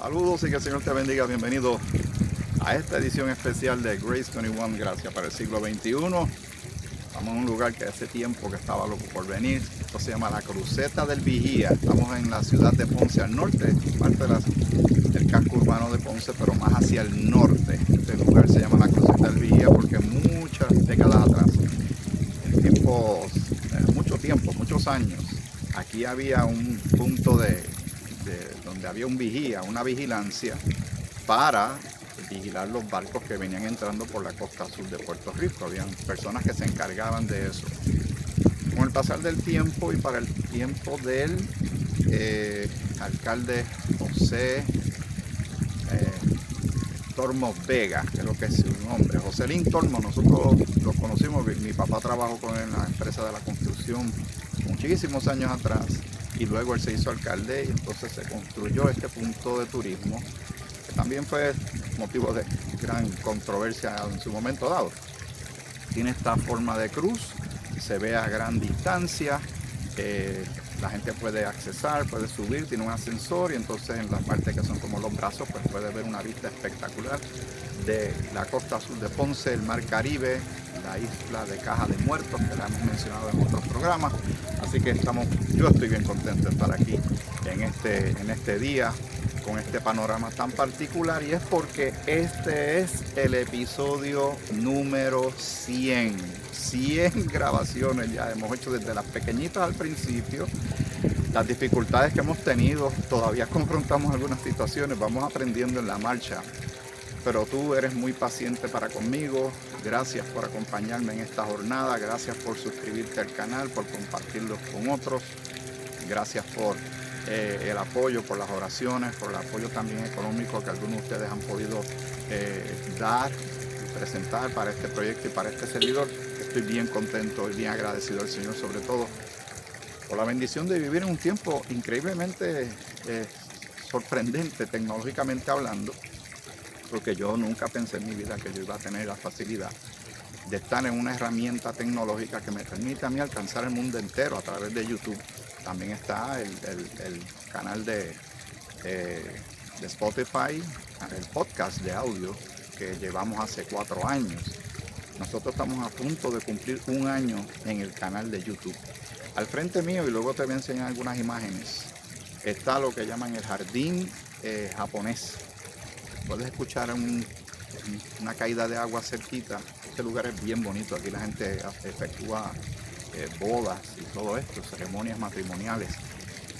Saludos y que el Señor te bendiga. Bienvenido a esta edición especial de Grace 21, Gracia para el siglo XXI. Estamos en un lugar que hace tiempo que estaba loco por venir. Esto se llama la Cruceta del Vigía. Estamos en la ciudad de Ponce al norte, parte del casco urbano de Ponce, pero más hacia el norte. Este lugar se llama la Cruceta del Vigía porque muchas décadas atrás, muchos años, aquí había un punto donde había un vigía, una vigilancia para vigilar los barcos que venían entrando por la costa sur de Puerto Rico. Habían personas que se encargaban de eso. Con el pasar del tiempo y para el tiempo del alcalde José Tormos Vega, que es lo que es su nombre, Joselín Tormos, nosotros lo conocimos, mi papá trabajó con él en la empresa de la construcción muchísimos años atrás, y luego él se hizo alcalde y entonces se construyó este punto de turismo, que también fue motivo de gran controversia en su momento dado. Tiene esta forma de cruz, se ve a gran distancia, la gente puede accesar, puede subir, tiene un ascensor, y entonces en la parte que son como los brazos pues puede ver una vista espectacular de la costa sur de Ponce, el mar Caribe, la isla de Caja de Muertos, que la hemos mencionado en otros programas. Así que yo estoy bien contento de estar aquí en este día con este panorama tan particular, y es porque este es el episodio número 100 grabaciones ya hemos hecho, desde las pequeñitas al principio, las dificultades que hemos tenido, todavía confrontamos algunas situaciones, vamos aprendiendo en la marcha, pero tú eres muy paciente para conmigo. Gracias por acompañarme en esta jornada, gracias por suscribirte al canal, por compartirlo con otros, gracias por el apoyo, por las oraciones, por el apoyo también económico que algunos de ustedes han podido dar y presentar para este proyecto y para este servidor. Estoy bien contento y bien agradecido al Señor, sobre todo por la bendición de vivir en un tiempo increíblemente sorprendente tecnológicamente hablando, porque yo nunca pensé en mi vida que yo iba a tener la facilidad de estar en una herramienta tecnológica que me permite a mí alcanzar el mundo entero a través de YouTube. También está el canal de Spotify, el podcast de audio que llevamos hace 4 años. Nosotros estamos a punto de cumplir 1 año en el canal de YouTube. Al frente mío, y luego te voy a enseñar algunas imágenes, está lo que llaman el jardín japonés. Puedes escuchar una caída de agua cerquita. Este lugar es bien bonito. Aquí la gente efectúa bodas y todo esto, ceremonias matrimoniales.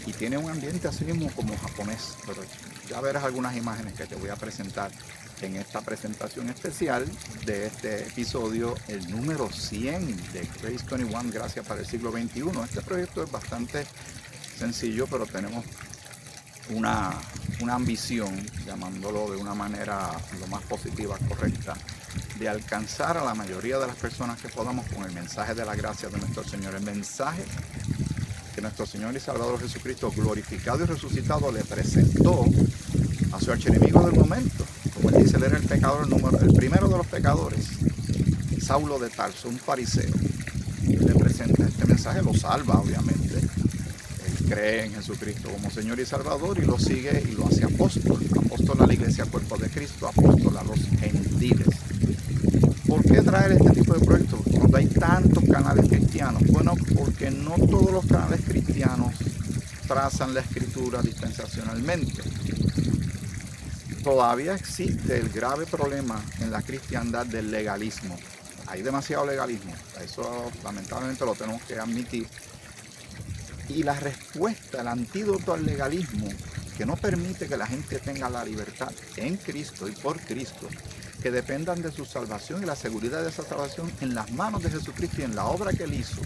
Y tiene un ambiente así mismo como japonés. Pero ya verás algunas imágenes que te voy a presentar en esta presentación especial de este episodio, el número 100 de Grace 21, Gracias para el siglo XXI. Este proyecto es bastante sencillo, pero tenemos una ambición, llamándolo de una manera lo más positiva, correcta, de alcanzar a la mayoría de las personas que podamos con el mensaje de la gracia de nuestro Señor, el mensaje que nuestro Señor y Salvador Jesucristo, glorificado y resucitado, le presentó a su archienemigo del momento. Como él dice, él era el primero de los pecadores, Saulo de Tarso, un fariseo. Él le presenta este mensaje, lo salva obviamente. Él cree en Jesucristo como Señor y Salvador y lo sigue y lo hace apóstol a la iglesia, cuerpo de Cristo, apóstol a los gentiles. ¿Por qué traer este tipo de proyectos cuando hay tantos canales cristianos? Bueno, porque no todos los canales cristianos trazan la escritura dispensacionalmente. Todavía existe el grave problema en la cristiandad del legalismo. Hay demasiado legalismo, eso lamentablemente lo tenemos que admitir. Y la respuesta, el antídoto al legalismo, que no permite que la gente tenga la libertad en Cristo y por Cristo, que dependan de su salvación y la seguridad de esa salvación en las manos de Jesucristo y en la obra que Él hizo.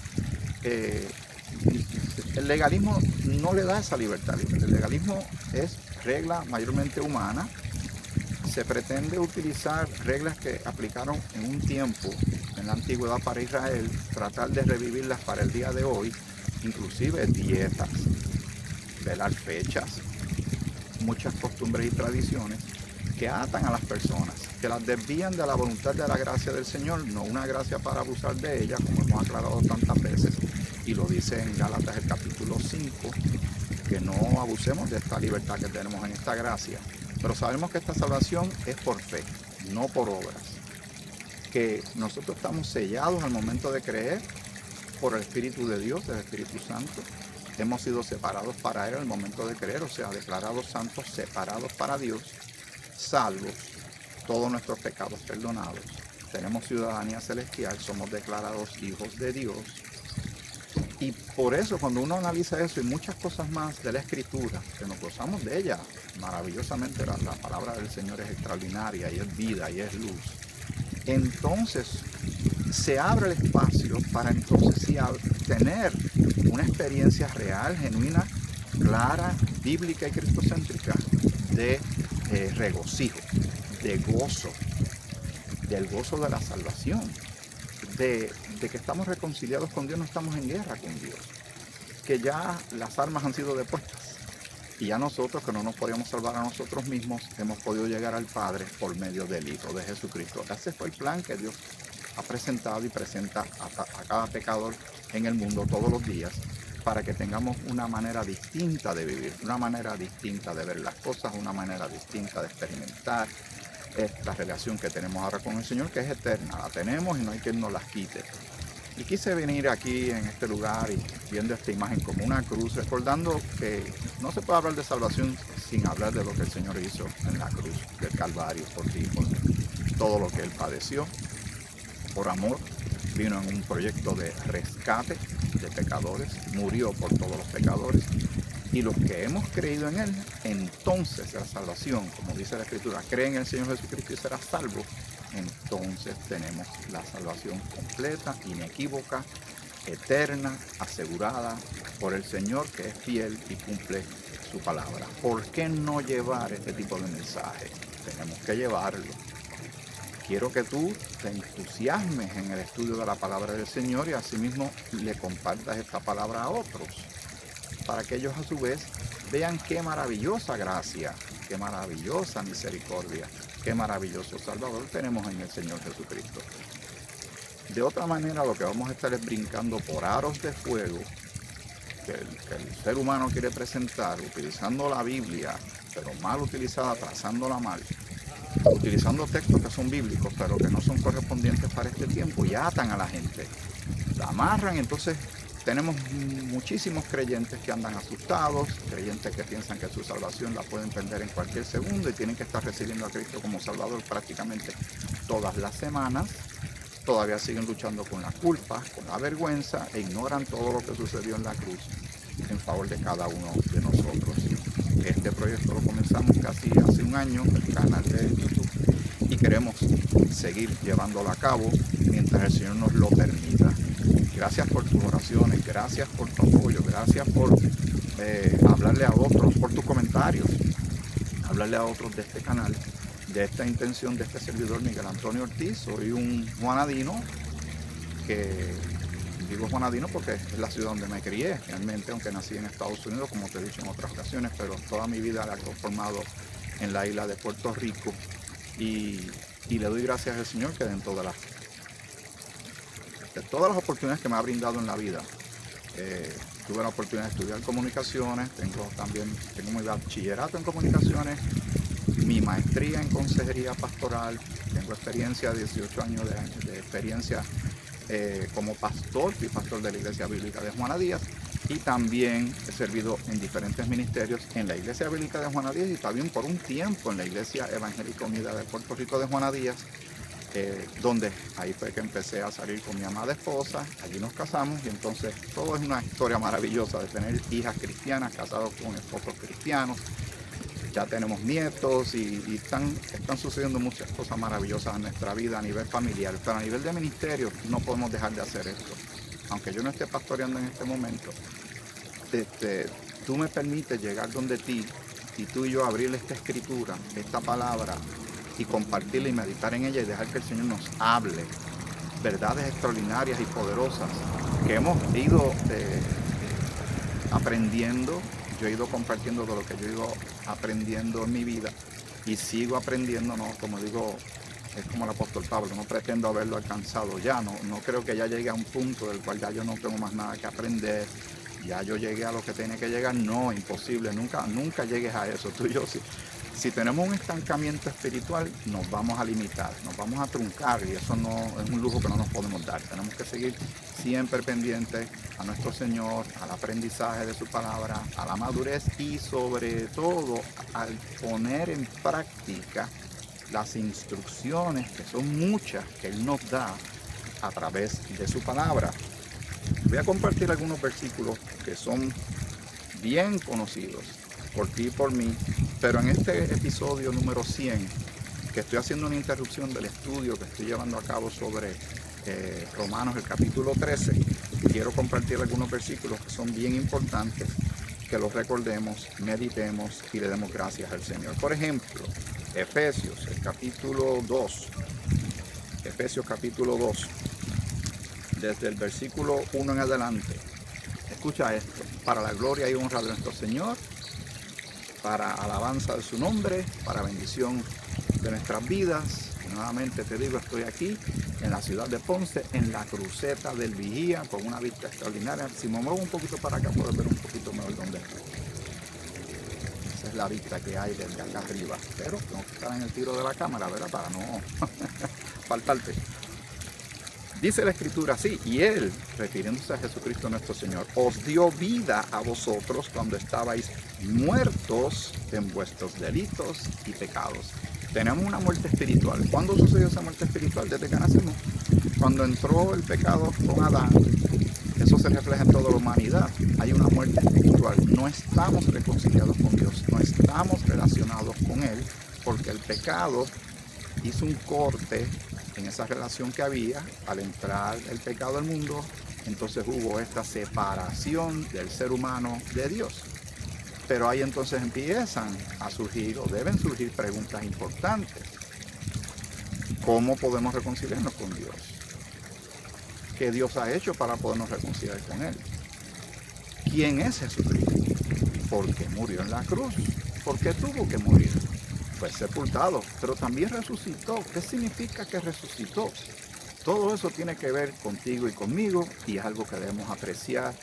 El legalismo no le da esa libertad. El legalismo es regla mayormente humana. Se pretende utilizar reglas que aplicaron en un tiempo en la antigüedad para Israel, tratar de revivirlas para el día de hoy, inclusive dietas, velar fechas, muchas costumbres y tradiciones que atan a las personas, que las desvían de la voluntad de la gracia del Señor, no una gracia para abusar de ella, como hemos aclarado tantas veces, y lo dice en Gálatas el capítulo 5, que no abusemos de esta libertad que tenemos en esta gracia, Pero sabemos que esta salvación es por fe, no por obras. Que nosotros estamos sellados al momento de creer por el Espíritu de Dios, el Espíritu Santo. Hemos sido separados para Él al momento de creer, o sea, declarados santos, separados para Dios, salvos, todos nuestros pecados perdonados. Tenemos ciudadanía celestial, somos declarados hijos de Dios. Y por eso cuando uno analiza eso y muchas cosas más de la Escritura, que nos gozamos de ella maravillosamente, la palabra del Señor es extraordinaria y es vida y es luz. Entonces se abre el espacio para entonces sí tener una experiencia real, genuina, clara, bíblica y cristocéntrica de regocijo, de gozo, del gozo de la salvación, de que estamos reconciliados con Dios, no estamos en guerra con Dios, que ya las armas han sido depuestas y ya nosotros, que no nos podíamos salvar a nosotros mismos, hemos podido llegar al Padre por medio del Hijo de Jesucristo. Ese fue el plan que Dios ha presentado y presenta a cada pecador en el mundo todos los días, para que tengamos una manera distinta de vivir, una manera distinta de ver las cosas, una manera distinta de experimentar esta relación que tenemos ahora con el Señor, que es eterna. La tenemos y no hay quien nos las quite. Y quise venir aquí en este lugar y viendo esta imagen como una cruz, recordando que no se puede hablar de salvación sin hablar de lo que el Señor hizo en la cruz del Calvario por ti, por todo lo que Él padeció. Por amor, vino en un proyecto de rescate de pecadores, murió por todos los pecadores. Y los que hemos creído en Él, entonces la salvación, como dice la Escritura, cree en el Señor Jesucristo y serás salvo. Entonces tenemos la salvación completa, inequívoca, eterna, asegurada por el Señor, que es fiel y cumple su palabra. ¿Por qué no llevar este tipo de mensaje? Tenemos que llevarlo. Quiero que tú te entusiasmes en el estudio de la palabra del Señor y asimismo le compartas esta palabra a otros, para que ellos a su vez vean qué maravillosa gracia, qué maravillosa misericordia, qué maravilloso Salvador tenemos en el Señor Jesucristo. De otra manera, lo que vamos a estar es brincando por aros de fuego que el ser humano quiere presentar, utilizando la Biblia, pero mal utilizada, trazándola mal, utilizando textos que son bíblicos, pero que no son correspondientes para este tiempo, y atan a la gente, la amarran. Entonces tenemos muchísimos creyentes que andan asustados, creyentes que piensan que su salvación la pueden perder en cualquier segundo y tienen que estar recibiendo a Cristo como Salvador prácticamente todas las semanas. Todavía siguen luchando con la culpa, con la vergüenza, e ignoran todo lo que sucedió en la cruz en favor de cada uno de nosotros. Este proyecto lo comenzamos casi hace un año, el canal de YouTube, y queremos seguir llevándolo a cabo mientras el Señor nos lo permita. Gracias por tus oraciones, gracias por tu apoyo, gracias por hablarle a otros, por tus comentarios, hablarle a otros de este canal, de esta intención de este servidor Miguel Antonio Ortiz. Soy un juanadino, que digo juanadino porque es la ciudad donde me crié realmente, aunque nací en Estados Unidos, como te he dicho en otras ocasiones, pero toda mi vida la he conformado en la isla de Puerto Rico, y le doy gracias al Señor que dentro de todas las oportunidades que me ha brindado en la vida, tuve la oportunidad de estudiar comunicaciones, tengo mi bachillerato en comunicaciones, mi maestría en consejería pastoral, tengo experiencia, 18 años de experiencia como pastor, fui pastor de la Iglesia Bíblica de Juana Díaz, y también he servido en diferentes ministerios en la Iglesia Bíblica de Juana Díaz y también por un tiempo en la Iglesia Evangélica Unida de Puerto Rico de Juana Díaz, donde ahí fue que empecé a salir con mi amada esposa. Allí nos casamos y entonces todo es una historia maravillosa de tener hijas cristianas, casados con esposos cristianos. Ya tenemos nietos y están sucediendo muchas cosas maravillosas en nuestra vida a nivel familiar, pero a nivel de ministerio no podemos dejar de hacer esto. Aunque yo no esté pastoreando en este momento, tú me permites llegar donde ti y tú y yo abrirle esta escritura, esta palabra, y compartirla y meditar en ella y dejar que el Señor nos hable verdades extraordinarias y poderosas que hemos ido aprendiendo. Yo he ido compartiendo de lo que yo he ido aprendiendo en mi vida y sigo aprendiendo, ¿no? Como digo, es como el apóstol Pablo, no pretendo haberlo alcanzado ya, no creo que ya llegue a un punto del cual ya yo no tengo más nada que aprender, ya yo llegué a lo que tenía que llegar. No, imposible, nunca llegues a eso. Tú y yo, Si tenemos un estancamiento espiritual, nos vamos a limitar, nos vamos a truncar, y eso no es un lujo que no nos podemos dar. Tenemos que seguir siempre pendientes a nuestro Señor, al aprendizaje de su palabra, a la madurez y sobre todo al poner en práctica las instrucciones, que son muchas, que Él nos da a través de su palabra. Voy a compartir algunos versículos que son bien conocidos por ti y por mí, pero en este episodio número 100, que estoy haciendo una interrupción del estudio que estoy llevando a cabo sobre Romanos, el capítulo 13, quiero compartir algunos versículos que son bien importantes, que los recordemos, meditemos y le demos gracias al Señor. Por ejemplo, Efesios, el capítulo 2, Efesios capítulo 2, desde el versículo 1 en adelante. Escucha esto: para la gloria y honra de nuestro Señor, para alabanza de su nombre, para bendición de nuestras vidas. Y nuevamente te digo, estoy aquí en la ciudad de Ponce, en la cruceta del Vigía, con una vista extraordinaria. Si me muevo un poquito para acá, puedes ver un poquito mejor dónde estoy. Esa es la vista que hay desde acá arriba, pero tengo que estar en el tiro de la cámara, ¿verdad? Para no faltarte. Dice la Escritura así: y Él, refiriéndose a Jesucristo nuestro Señor, os dio vida a vosotros cuando estabais muertos en vuestros delitos y pecados. Tenemos una muerte espiritual. ¿Cuándo sucedió esa muerte espiritual? Desde que nacimos. Cuando entró el pecado con Adán, eso se refleja en toda la humanidad. Hay una muerte espiritual. No estamos reconciliados con Dios, no estamos relacionados con Él, porque el pecado hizo un corte en esa relación que había. Al entrar el pecado al mundo, entonces hubo esta separación del ser humano de Dios. Pero ahí entonces empiezan a surgir, o deben surgir, preguntas importantes. ¿Cómo podemos reconciliarnos con Dios? ¿Qué Dios ha hecho para podernos reconciliar con Él? ¿Quién es Jesucristo? ¿Por qué murió en la cruz? ¿Por qué tuvo que morir? Fue sepultado, pero también resucitó. ¿Qué significa que resucitó? Todo eso tiene que ver contigo y conmigo, y es algo que debemos apreciar,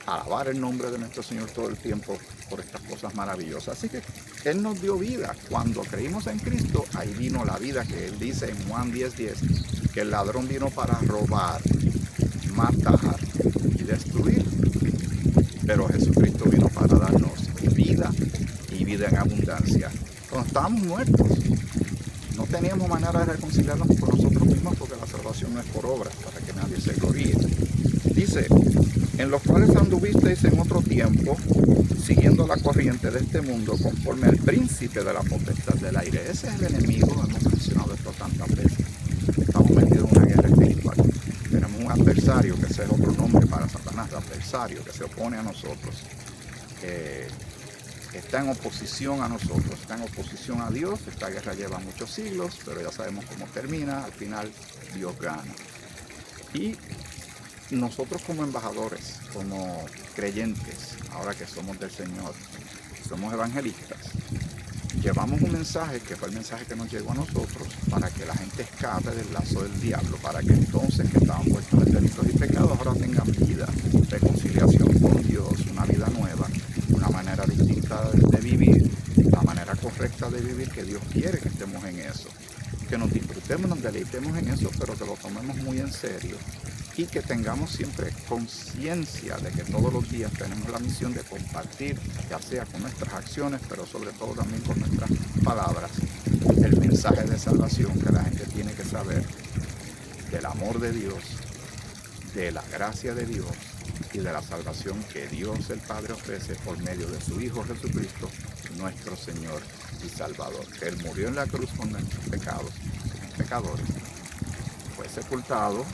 alabar el nombre de nuestro Señor todo el tiempo por estas cosas maravillosas. Así que Él nos dio vida. Cuando creímos en Cristo, ahí vino la vida, que Él dice en Juan 10:10, que el ladrón vino para robar, matar y destruir. Pero Jesucristo vino para darnos vida y vida en abundancia. Cuando estábamos muertos, no teníamos manera de reconciliarnos con nosotros mismos, porque la salvación no es por obras, para que nadie se gloríe. Dice: en los cuales anduvisteis en otro tiempo, siguiendo la corriente de este mundo, conforme al príncipe de la potestad del aire. Ese es el enemigo. Hemos mencionado esto tantas veces. Estamos metidos en una guerra espiritual. Tenemos un adversario, que ese es otro nombre para Satanás, el adversario que se opone a nosotros, está en oposición a nosotros, está en oposición a Dios. Esta guerra lleva muchos siglos, pero ya sabemos cómo termina. Al final Dios gana. Y nosotros, como embajadores, como creyentes, ahora que somos del Señor, somos evangelistas, llevamos un mensaje, que fue el mensaje que nos llegó a nosotros, para que la gente escape del lazo del diablo, para que entonces, que estaban puestos en delitos y pecados, ahora tengan vida, reconciliación con Dios, una vida nueva, una manera distinta de vivir, la manera correcta de vivir, que Dios quiere que estemos en eso, que nos disfrutemos, nos deleitemos en eso, pero que lo tomemos muy en serio, y que tengamos siempre conciencia de que todos los días tenemos la misión de compartir, ya sea con nuestras acciones, pero sobre todo también con nuestras palabras, el mensaje de salvación, que la gente tiene que saber del amor de Dios, de la gracia de Dios y de la salvación que Dios el Padre ofrece por medio de su Hijo Jesucristo, nuestro Señor y Salvador. Que Él murió en la cruz con nuestros pecados, pecadores, fue sepultado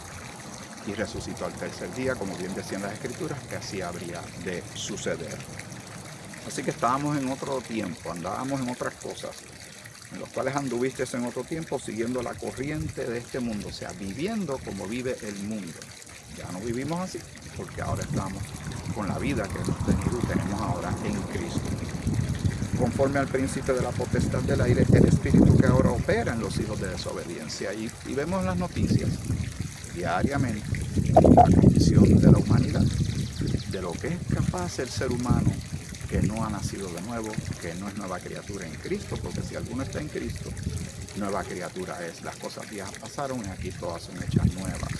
y resucitó al tercer día, como bien decían las Escrituras, que así habría de suceder. Así que estábamos en otro tiempo, andábamos en otras cosas, en los cuales anduviste en otro tiempo, siguiendo la corriente de este mundo, o sea, viviendo como vive el mundo. Ya no vivimos así, porque ahora estamos con la vida que hemos tenido y tenemos ahora en Cristo. Conforme al príncipe de la potestad del aire, el espíritu que ahora opera en los hijos de desobediencia. Y vemos las noticias diariamente, la condición de la humanidad, de lo que es capaz el ser humano que no ha nacido de nuevo, que no es nueva criatura en Cristo, porque si alguno está en Cristo, nueva criatura es. Las cosas viejas pasaron y aquí todas son hechas nuevas.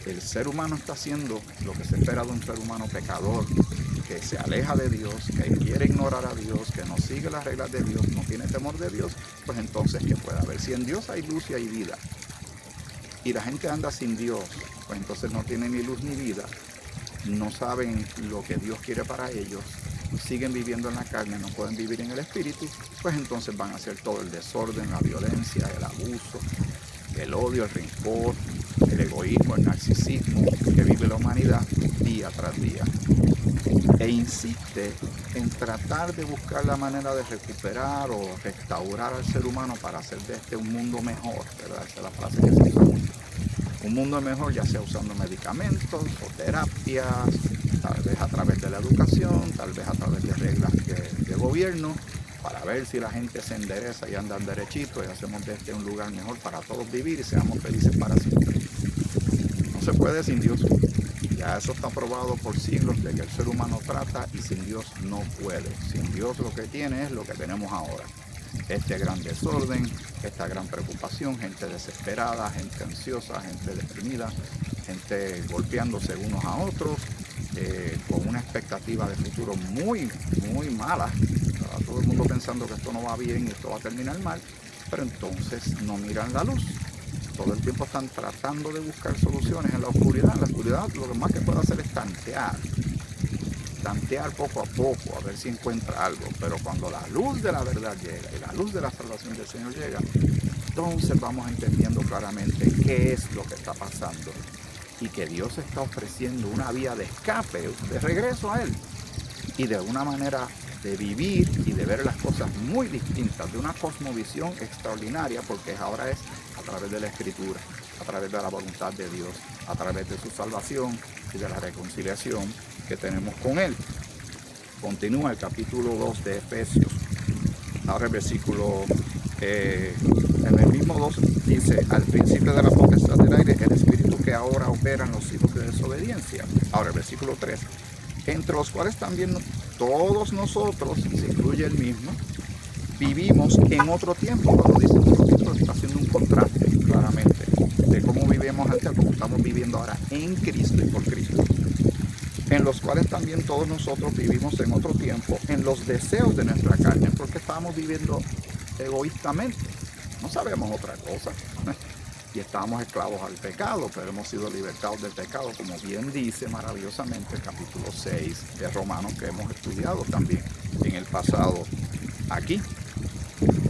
El ser humano está haciendo lo que se espera de un ser humano pecador, que se aleja de Dios, que quiere ignorar a Dios, que no sigue las reglas de Dios, no tiene temor de Dios. Pues entonces, ¿qué puede haber? Si en Dios hay luz y hay vida, y la gente anda sin Dios, pues entonces no tienen ni luz ni vida, no saben lo que Dios quiere para ellos, siguen viviendo en la carne, no pueden vivir en el espíritu, pues entonces van a hacer todo el desorden, la violencia, el abuso, el odio, el rencor, el egoísmo, el narcisismo que vive la humanidad día tras día. E insiste en tratar de buscar la manera de recuperar o restaurar al ser humano para hacer de este un mundo mejor, ¿verdad? Esa es la frase que se usa mucho. Un mundo mejor, ya sea usando medicamentos o terapias, tal vez a través de la educación, tal vez a través de reglas de gobierno, para ver si la gente se endereza y andan derechito y hacemos de este un lugar mejor para todos vivir y seamos felices para siempre. No se puede sin Dios. Ya eso está probado por siglos de que el ser humano trata y sin Dios no puede. Sin Dios lo que tiene es lo que tenemos ahora. Este gran desorden, esta gran preocupación, gente desesperada, gente ansiosa, gente deprimida, gente golpeándose unos a otros, con una expectativa de futuro muy, muy mala. Todo el mundo pensando que esto no va bien y esto va a terminar mal, pero entonces no miran la luz. Todo el tiempo están tratando de buscar soluciones en la oscuridad. En la oscuridad lo que más que puede hacer es tantear poco a poco, a ver si encuentra algo. Pero cuando la luz de la verdad llega y la luz de la salvación del Señor llega, entonces vamos entendiendo claramente qué es lo que está pasando y que Dios está ofreciendo una vía de escape, de regreso a Él, y de una manera de vivir y de ver las cosas muy distintas, de una cosmovisión extraordinaria, porque ahora es a través de la Escritura, a través de la voluntad de Dios, a través de su salvación y de la reconciliación que tenemos con Él. Continúa el capítulo 2 de Efesios. Ahora el versículo, en el mismo 2 dice, al principio de la potestad del aire, el espíritu que ahora opera en los hijos de desobediencia. Ahora el versículo 3, entre los cuales también todos nosotros, se incluye el mismo, vivimos en otro tiempo. Cuando dice otro tiempo, está haciendo un contraste claramente de cómo vivimos antes a cómo estamos viviendo ahora en Cristo y por Cristo. En los cuales también todos nosotros vivimos en otro tiempo, en los deseos de nuestra carne, porque estábamos viviendo egoístamente. No sabemos otra cosa. Y estábamos esclavos al pecado, pero hemos sido libertados del pecado, como bien dice maravillosamente el capítulo 6 de Romanos, que hemos estudiado también en el pasado aquí,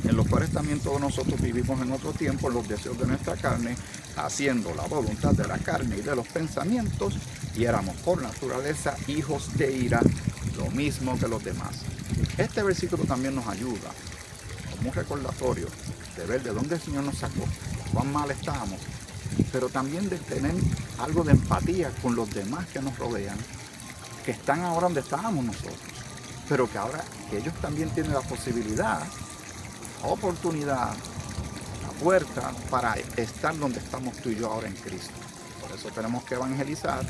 en los cuales también todos nosotros vivimos en otro tiempo en los deseos de nuestra carne, haciendo la voluntad de la carne y de los pensamientos, y éramos por naturaleza hijos de ira, lo mismo que los demás. Este versículo también nos ayuda como un recordatorio de ver de dónde el Señor nos sacó, cuán mal estábamos, pero también de tener algo de empatía con los demás que nos rodean, que están ahora donde estábamos nosotros, pero que ahora que ellos también tienen la posibilidad, la oportunidad, la puerta para estar donde estamos tú y yo ahora en Cristo. Por eso tenemos que evangelizar.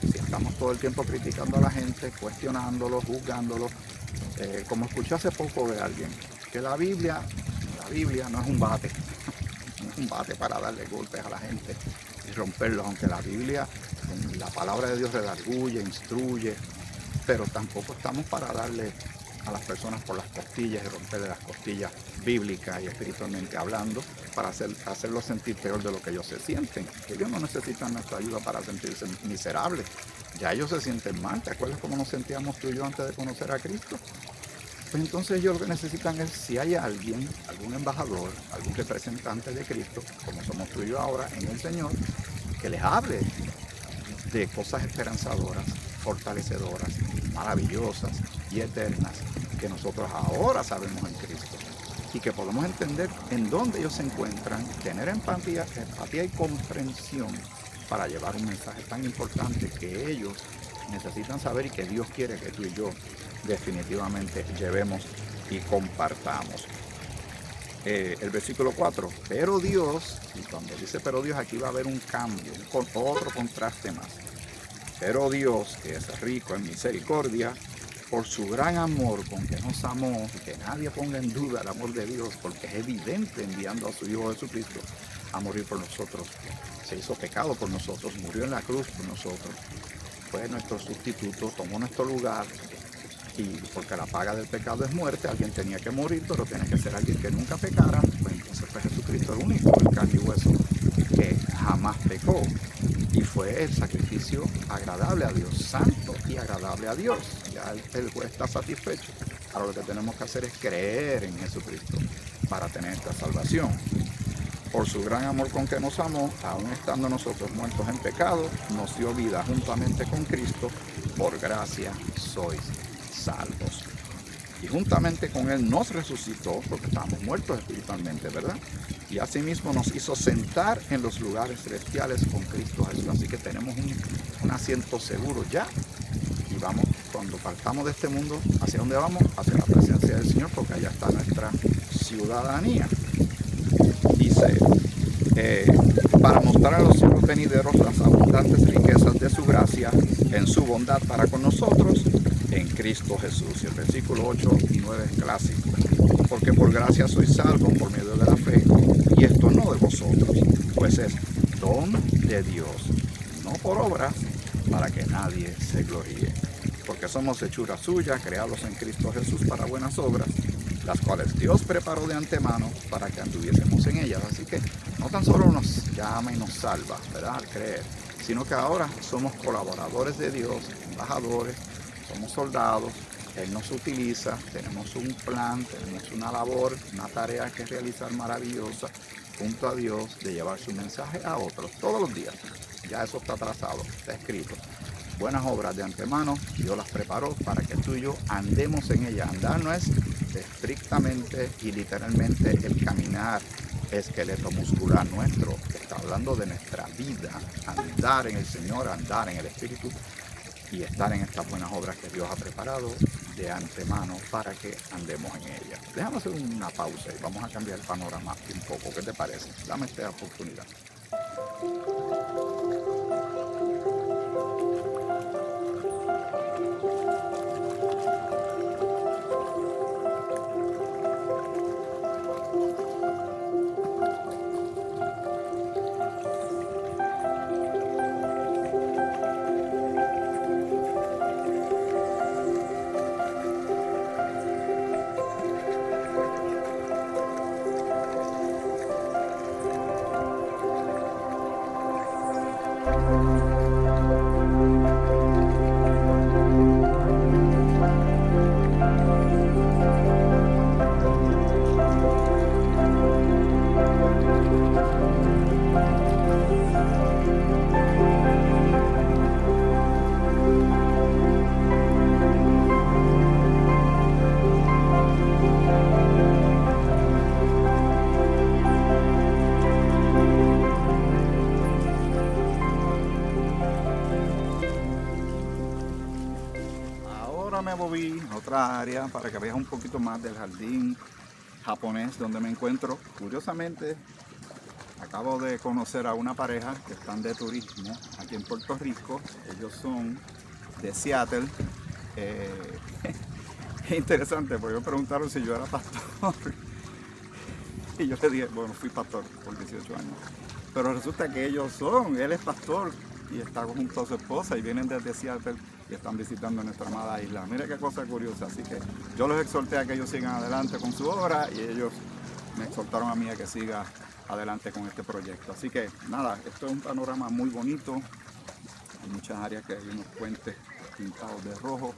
Si estamos todo el tiempo criticando a la gente, cuestionándolos, juzgándolos, como escuché hace poco de alguien, que la Biblia no es un bate, no es un bate para darle golpes a la gente y romperlos, aunque la Biblia, la palabra de Dios redarguye, instruye, pero tampoco estamos para darle a las personas por las costillas y romperle las costillas bíblicas y espiritualmente hablando, para hacerlos sentir peor de lo que ellos se sienten. Ellos no necesitan nuestra ayuda para sentirse miserables, ya ellos se sienten mal. ¿Te acuerdas cómo nos sentíamos tú y yo antes de conocer a Cristo? Pues entonces ellos lo que necesitan es, si hay alguien, algún embajador, algún representante de Cristo, como somos tú y yo ahora en el Señor, que les hable de cosas esperanzadoras, fortalecedoras, maravillosas y eternas, que nosotros ahora sabemos en Cristo, y que podemos entender en dónde ellos se encuentran, tener empatía y comprensión para llevar un mensaje tan importante que ellos necesitan saber y que Dios quiere que tú y yo definitivamente llevemos y compartamos. El versículo 4, pero Dios, y cuando dice pero Dios, aquí va a haber un cambio, otro contraste más. Pero Dios, que es rico en misericordia, por su gran amor con que nos amó, y que nadie ponga en duda el amor de Dios, porque es evidente enviando a su Hijo Jesucristo a morir por nosotros. Se hizo pecado por nosotros, murió en la cruz por nosotros. Fue nuestro sustituto, tomó nuestro lugar, y porque la paga del pecado es muerte, alguien tenía que morir, pero tiene que ser alguien que nunca pecara. Pues entonces fue Jesucristo el único, el carne y hueso, que jamás pecó. Y fue el sacrificio agradable a Dios, santo y agradable a Dios. Ya el juez está satisfecho. Ahora lo que tenemos que hacer es creer en Jesucristo para tener esta salvación. Por su gran amor con que nos amó, aun estando nosotros muertos en pecado, nos dio vida juntamente con Cristo. Por gracia sois salvos. Y juntamente con Él nos resucitó, porque estábamos muertos espiritualmente, ¿verdad? Y asimismo nos hizo sentar en los lugares celestiales con Cristo Jesús. Así que tenemos un asiento seguro ya. Y vamos, cuando partamos de este mundo, ¿hacia dónde vamos? Hacia la presencia del Señor, porque allá está nuestra ciudadanía. Dice, para mostrar a los siglos venideros las abundantes riquezas de su gracia en su bondad para con nosotros en Cristo Jesús. Y el versículo 8 y 9 es clásico. Porque por gracia sois salvos por medio de la fe, y esto no de vosotros, pues es don de Dios, no por obras, para que nadie se gloríe. Porque somos hechura suya, creados en Cristo Jesús para buenas obras, las cuales Dios preparó de antemano para que anduviésemos en ellas. Así que no tan solo nos llama y nos salva, ¿verdad?, al creer, sino que ahora somos colaboradores de Dios, embajadores, somos soldados. Él nos utiliza, tenemos un plan, tenemos una labor, una tarea que realizar maravillosa junto a Dios, de llevar su mensaje a otros todos los días. Ya eso está trazado, está escrito. Buenas obras de antemano, Dios las preparó para que tú y yo andemos en ellas. Andar no es estrictamente y literalmente el caminar esqueleto muscular nuestro, está hablando de nuestra vida, andar en el Señor, andar en el Espíritu y estar en estas buenas obras que Dios ha preparado de antemano para que andemos en ellas. Déjame hacer una pausa y vamos a cambiar el panorama un poco. ¿Qué te parece? Dame esta oportunidad. Me moví a otra área para que veas un poquito más del jardín japonés donde me encuentro. Curiosamente, acabo de conocer a una pareja que están de turismo aquí en Puerto Rico. Ellos son de Seattle. Es interesante, porque me preguntaron si yo era pastor. Y yo le dije, bueno, fui pastor por 18 años. Pero resulta que él es pastor y está junto a su esposa y vienen desde Seattle y están visitando nuestra amada isla. Mira qué cosa curiosa. Así que yo los exhorté a que ellos sigan adelante con su obra y ellos me exhortaron a mí a que siga adelante con este proyecto. Así que nada, esto es un panorama muy bonito. Hay muchas áreas que hay unos puentes pintados de rojo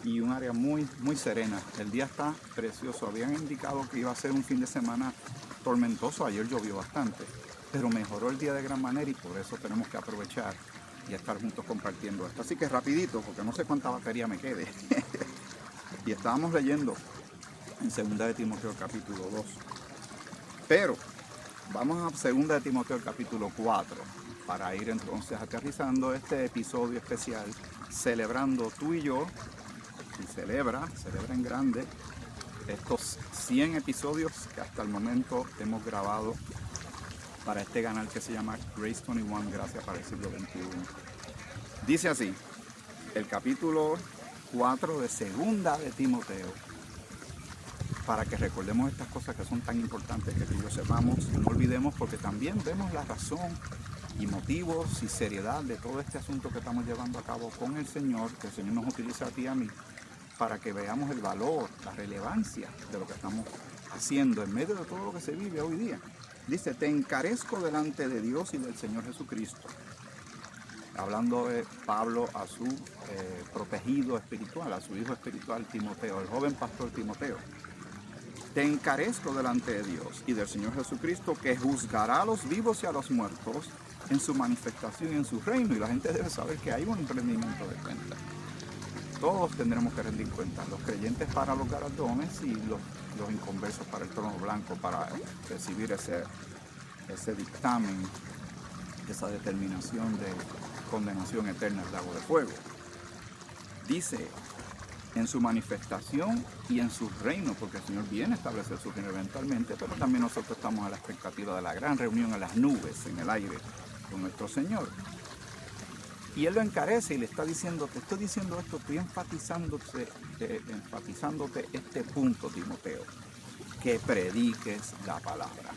y un área muy serena. El día está precioso. Habían indicado que iba a ser un fin de semana tormentoso. Ayer llovió bastante, pero mejoró el día de gran manera y por eso tenemos que aprovechar y estar juntos compartiendo esto. Así que rapidito, porque no sé cuánta batería me quede. Y estábamos leyendo en 2 de Timoteo capítulo 2. Pero vamos a 2 de Timoteo capítulo 4 para ir entonces aterrizando este episodio especial, celebrando tú y yo, y celebra en grande estos 100 episodios que hasta el momento hemos grabado para este canal que se llama Grace 21, Gracias para el siglo XXI. Dice así, el capítulo 4 de segunda de Timoteo, para que recordemos estas cosas que son tan importantes que tú y yo sepamos y no olvidemos, porque también vemos la razón y motivos y seriedad de todo este asunto que estamos llevando a cabo con el Señor, que el Señor nos utiliza a ti y a mí, para que veamos el valor, la relevancia de lo que estamos haciendo en medio de todo lo que se vive hoy día. Dice, te encarezco delante de Dios y del Señor Jesucristo. Hablando de Pablo a su protegido espiritual, a su hijo espiritual Timoteo, el joven pastor Timoteo. Te encarezco delante de Dios y del Señor Jesucristo, que juzgará a los vivos y a los muertos en su manifestación y en su reino. Y la gente debe saber que hay un rendimiento de cuenta. Todos tendremos que rendir cuenta, los creyentes para los galardones y los inconversos para el trono blanco, para recibir ese dictamen, esa determinación de condenación eterna al lago de fuego. Dice, en su manifestación y en su reino, porque el Señor viene a establecer su reino eventualmente, pero también nosotros estamos a la expectativa de la gran reunión en las nubes, en el aire, con nuestro Señor. Y Él lo encarece y le está diciendo, te estoy diciendo esto, estoy enfatizándote este punto, Timoteo, que prediques la palabra,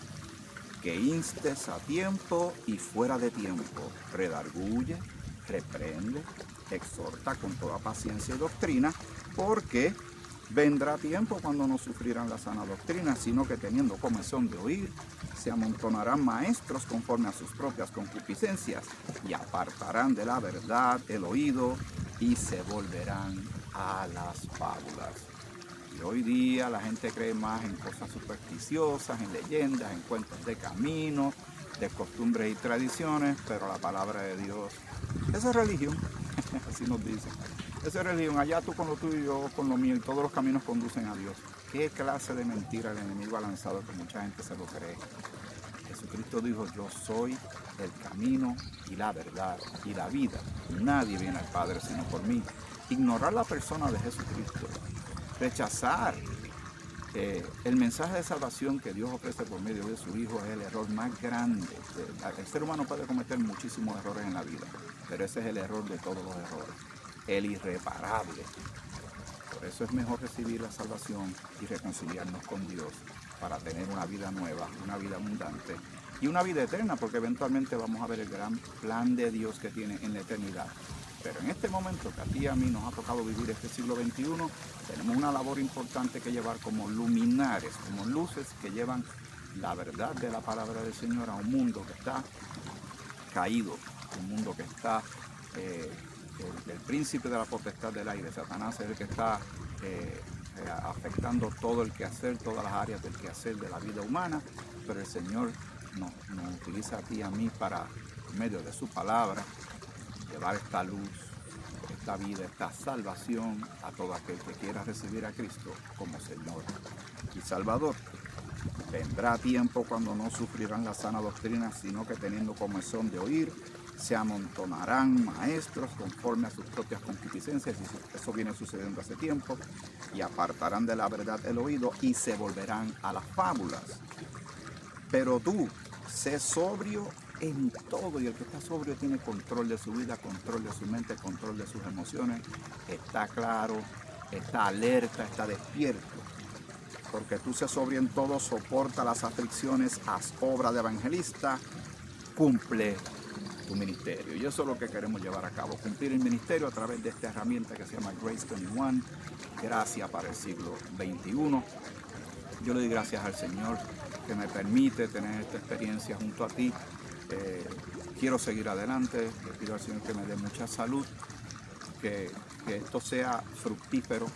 que instes a tiempo y fuera de tiempo, redarguye, reprende, exhorta con toda paciencia y doctrina, porque vendrá tiempo cuando no sufrirán la sana doctrina, sino que teniendo comezón de oír, se amontonarán maestros conforme a sus propias concupiscencias y apartarán de la verdad el oído y se volverán a las fábulas. Y hoy día la gente cree más en cosas supersticiosas, en leyendas, en cuentos de camino, de costumbres y tradiciones, pero la palabra de Dios, esa es religión, así nos dicen. Esa es religión, allá tú con lo tuyo y yo con lo mío, y todos los caminos conducen a Dios. ¿Qué clase de mentira el enemigo ha lanzado que mucha gente se lo cree? Jesucristo dijo, yo soy el camino y la verdad y la vida. Nadie viene al Padre sino por mí. Ignorar la persona de Jesucristo, rechazar el mensaje de salvación que Dios ofrece por medio de su Hijo es el error más grande. El ser humano puede cometer muchísimos errores en la vida, pero ese es el error de todos los errores, el irreparable. Por eso es mejor recibir la salvación y reconciliarnos con Dios para tener una vida nueva, una vida abundante y una vida eterna, porque eventualmente vamos a ver el gran plan de Dios que tiene en la eternidad. Pero en este momento que a ti y a mí nos ha tocado vivir este siglo XXI, tenemos una labor importante que llevar como luminares, como luces que llevan la verdad de la palabra del Señor a un mundo que está caído, un mundo que está, el príncipe de la potestad del aire, Satanás, es el que está afectando todo el quehacer, todas las áreas del quehacer de la vida humana, pero el Señor nos utiliza a ti y a mí para, en medio de su palabra, llevar esta luz, esta vida, esta salvación a todo aquel que quiera recibir a Cristo como Señor y Salvador. Vendrá tiempo cuando no sufrirán la sana doctrina, sino que teniendo comezón de oír, se amontonarán maestros conforme a sus propias concupiscencias, y eso viene sucediendo hace tiempo, y apartarán de la verdad el oído y se volverán a las fábulas. Pero tú, sé sobrio en todo, y el que está sobrio tiene control de su vida, control de su mente, control de sus emociones, está claro, está alerta, está despierto. Porque tú sé sobrio en todo, soporta las aflicciones, haz obra de evangelista, cumple tu ministerio. Y eso es lo que queremos llevar a cabo, cumplir el ministerio a través de esta herramienta que se llama Grace 21, gracia para el siglo XXI. Yo le doy gracias al Señor que me permite tener esta experiencia junto a ti. Quiero seguir adelante, le pido al Señor que me dé mucha salud, que esto sea fructífero.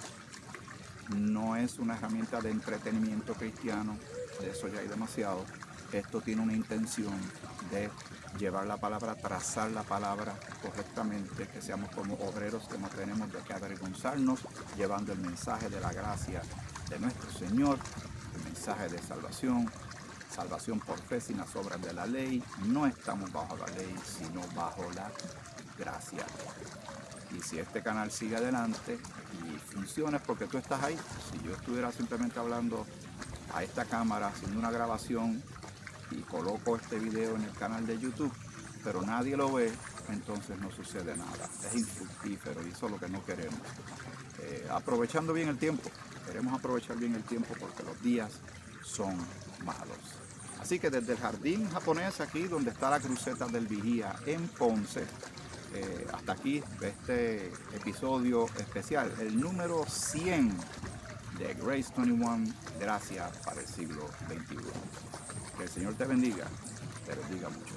No es una herramienta de entretenimiento cristiano, de eso ya hay demasiado. Esto tiene una intención de llevar la palabra, trazar la palabra correctamente, que seamos como obreros que no tenemos de qué avergonzarnos, llevando el mensaje de la gracia de nuestro Señor, el mensaje de salvación, salvación por fe sin las obras de la ley. No estamos bajo la ley, sino bajo la gracia. Y si este canal sigue adelante y funciona es porque tú estás ahí. Si yo estuviera simplemente hablando a esta cámara, haciendo una grabación y coloco este video en el canal de YouTube, pero nadie lo ve, entonces no sucede nada. Es infructífero y eso es lo que no queremos. Aprovechando bien el tiempo, queremos aprovechar bien el tiempo porque los días son malos. Así que desde el jardín japonés, aquí donde está la cruceta del Vigía en Ponce, hasta aquí este episodio especial, el número 100 de Grace 21, gracias para el siglo XXI. Que el Señor te bendiga mucho.